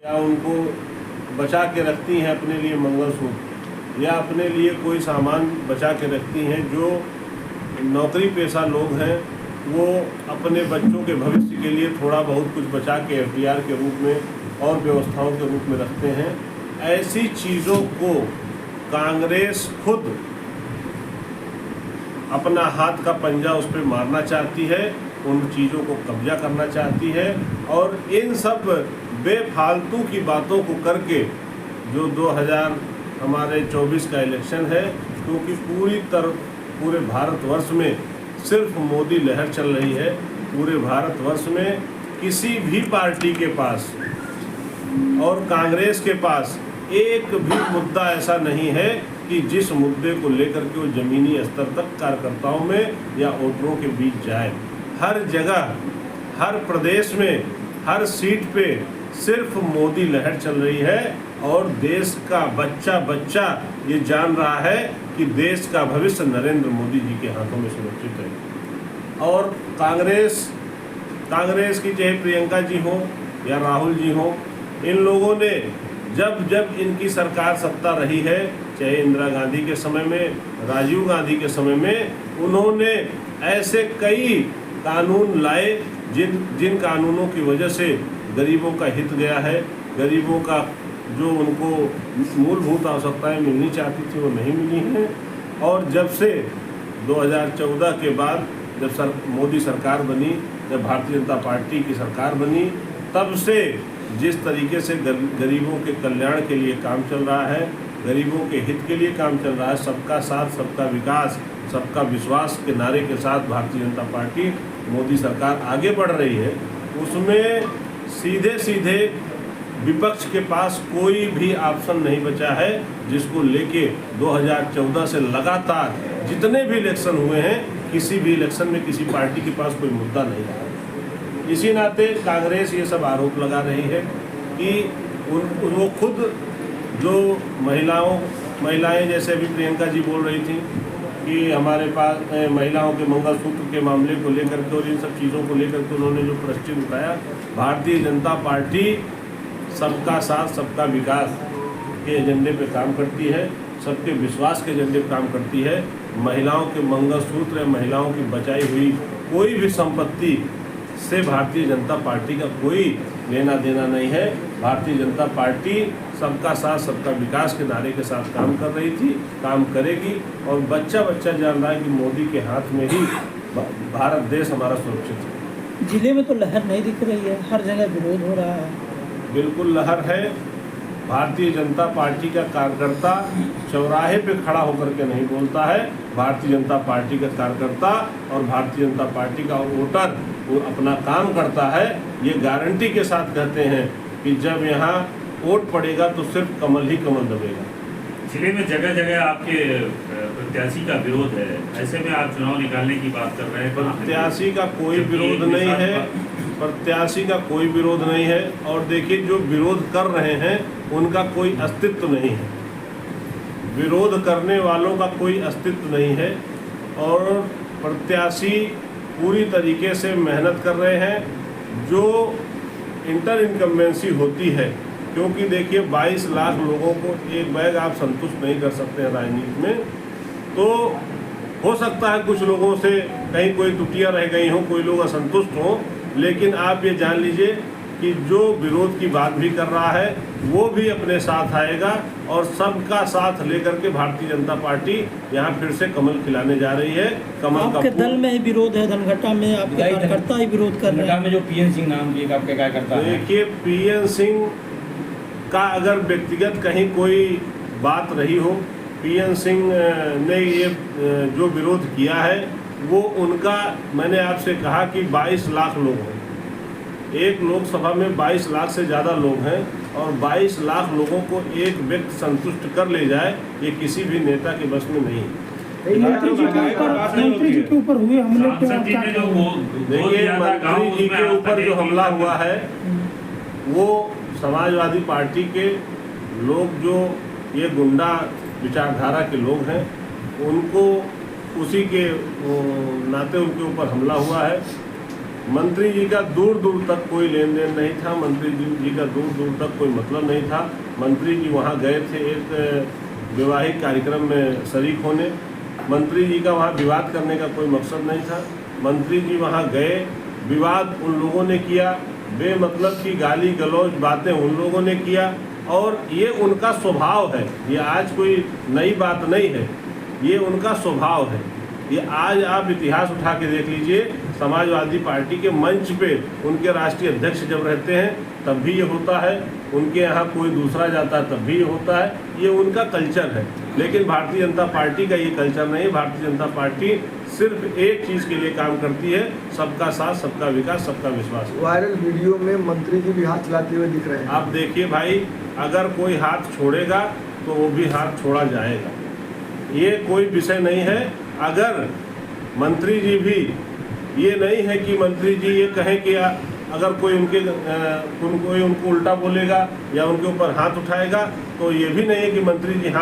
या उनको बचा के रखती हैं अपने लिए मंगलसूत्र, या अपने लिए कोई सामान बचा के रखती हैं। जो नौकरी पेशा लोग हैं वो अपने बच्चों के भविष्य के लिए थोड़ा बहुत कुछ बचा के एफडीआर के रूप में और व्यवस्थाओं के रूप में रखते हैं। ऐसी चीज़ों को कांग्रेस खुद अपना हाथ का पंजा उस पर मारना चाहती है, उन चीज़ों को कब्जा करना चाहती है और इन सब बेफालतू की बातों को करके जो 2024 का इलेक्शन है, क्योंकि पूरे भारतवर्ष में सिर्फ मोदी लहर चल रही है। पूरे भारतवर्ष में किसी भी पार्टी के पास और कांग्रेस के पास एक भी मुद्दा ऐसा नहीं है कि जिस मुद्दे को लेकर के वो ज़मीनी स्तर तक कार्यकर्ताओं में या वोटरों के बीच जाए। हर जगह, हर प्रदेश में, हर सीट पे सिर्फ मोदी लहर चल रही है और देश का बच्चा ये जान रहा है कि देश का भविष्य नरेंद्र मोदी जी के हाथों में सुरक्षित है। और कांग्रेस की चाहे प्रियंका जी हो या राहुल जी हो, इन लोगों ने जब इनकी सरकार सत्ता रही है, चाहे इंदिरा गांधी के समय में, राजीव गांधी के समय में, उन्होंने ऐसे कई कानून लाए जिन कानूनों की वजह से गरीबों का हित गया है। गरीबों का जो उनको मूलभूत आवश्यकताएं मिलनी चाहती थी वो नहीं मिली हैं। और जब से 2014 के बाद जब मोदी सरकार बनी, जब भारतीय जनता पार्टी की सरकार बनी, तब से जिस तरीके से गरीबों के कल्याण के लिए काम चल रहा है, गरीबों के हित के लिए काम चल रहा है, सबका साथ सबका विकास सबका विश्वास के नारे के साथ भारतीय जनता पार्टी मोदी सरकार आगे बढ़ रही है, उसमें सीधे विपक्ष के पास कोई भी ऑप्शन नहीं बचा है जिसको लेके 2014 से लगातार जितने भी इलेक्शन हुए हैं, किसी भी इलेक्शन में किसी पार्टी के पास कोई मुद्दा नहीं है। इसी नाते कांग्रेस ये सब आरोप लगा रही है कि वो खुद जो महिलाएं जैसे अभी प्रियंका जी बोल रही थी कि हमारे पास महिलाओं के मंगलसूत्र के मामले को लेकर के और इन सब चीज़ों को लेकर के उन्होंने जो प्रश्न उठाया, भारतीय जनता पार्टी सबका साथ सबका विकास के एजेंडे पे काम करती है, सबके विश्वास के एजेंडे पे काम करती है। महिलाओं के मंगलसूत्र या महिलाओं की बचाई हुई कोई भी संपत्ति से भारतीय जनता पार्टी का कोई लेना देना नहीं है। भारतीय जनता पार्टी सबका साथ सबका विकास के नारे के साथ काम कर रही थी, काम करेगी और बच्चा जान रहा है कि मोदी के हाथ में ही भारत देश हमारा सुरक्षित है। जिले में तो लहर नहीं दिख रही है, हर जगह विरोध हो रहा है। बिल्कुल लहर है। भारतीय जनता पार्टी का कार्यकर्ता चौराहे पे खड़ा होकर के नहीं बोलता है। भारतीय जनता पार्टी का कार्यकर्ता और भारतीय जनता पार्टी का वोटर वो अपना काम करता है। ये गारंटी के साथ कहते हैं कि जब यहाँ वोट पड़ेगा तो सिर्फ कमल ही कमल दबेगा। जिले में जगह जगह आपके प्रत्याशी का विरोध है, ऐसे में आप चुनाव निकालने की बात कर रहे हैं। प्रत्याशी का कोई विरोध नहीं है, प्रत्याशी का कोई विरोध नहीं है। और देखिए, जो विरोध कर रहे हैं उनका कोई अस्तित्व नहीं है, विरोध करने वालों का कोई अस्तित्व नहीं है। और प्रत्याशी पूरी तरीके से मेहनत कर रहे हैं। जो इंटर इनकम्बेंसी होती है, क्योंकि देखिए 22 लाख लोगों को एक बैग आप संतुष्ट नहीं कर सकते हैं राजनीति में। तो हो सकता है कुछ लोगों से कहीं कोई त्रुटियां रह गई हों, कोई लोग असंतुष्ट हों, लेकिन आप ये जान लीजिए कि जो विरोध की बात भी कर रहा है वो भी अपने साथ आएगा और सबका साथ लेकर के भारतीय जनता पार्टी यहाँ फिर से कमल खिलाने जा रही है। कमल आपके दल में ही विरोध है, धनघटा में आपके कार्यकर्ता ही विरोध कर रहे हैं। में जो पीएन सिंह नाम की आपके कार्यकर्ता है, देखिए पीएन सिंह का अगर व्यक्तिगत कहीं कोई बात रही हो, पीएन सिंह ने ये जो विरोध किया है वो उनका, मैंने आपसे कहा कि 22 लाख लोग हैं, एक लोकसभा में 22 लाख से ज़्यादा लोग हैं और 22 लाख लोगों को एक व्यक्ति संतुष्ट कर ले जाए, ये किसी भी नेता के बस में नहीं है। मंत्री जी के ऊपर हुए हमले को देखिए, मंत्री जी के ऊपर जो हमला हुआ है वो समाजवादी पार्टी के लोग, जो ये गुंडा विचारधारा के लोग हैं, उनको उसी के नाते उनके ऊपर हमला हुआ है। मंत्री जी का दूर दूर तक कोई लेन देन नहीं था, मंत्री जी का दूर दूर तक कोई मतलब नहीं था। मंत्री जी वहाँ गए थे एक वैवाहिक कार्यक्रम में शरीक होने, मंत्री जी का वहाँ विवाद करने का कोई मकसद नहीं था। मंत्री जी वहाँ गए, विवाद उन लोगों ने किया, बेमतलब की गाली गलौज बातें उन लोगों ने किया, और ये उनका स्वभाव है। ये आज कोई नई बात नहीं है, ये उनका स्वभाव है। ये आज आप इतिहास उठा के देख लीजिए, समाजवादी पार्टी के मंच पे उनके राष्ट्रीय अध्यक्ष जब रहते हैं तब भी ये होता है, उनके यहाँ कोई दूसरा जाता है तब भी ये होता है। ये उनका कल्चर है, लेकिन भारतीय जनता पार्टी का ये कल्चर नहीं। भारतीय जनता पार्टी सिर्फ एक चीज़ के लिए काम करती है, सबका साथ, सबका विकास, सबका विश्वास। वायरल वीडियो में मंत्री जी भी हाथ चलाते हुए दिख रहे हैं। आप देखिए भाई, अगर कोई हाथ छोड़ेगा तो वो भी हाथ छोड़ा जाएगा, ये कोई विषय नहीं है। अगर मंत्री जी भी, ये नहीं है कि मंत्री जी ये कहें कि अगर कोई उनको उल्टा बोलेगा या उनके ऊपर हाथ उठाएगा तो ये भी नहीं है कि मंत्री जी हाथ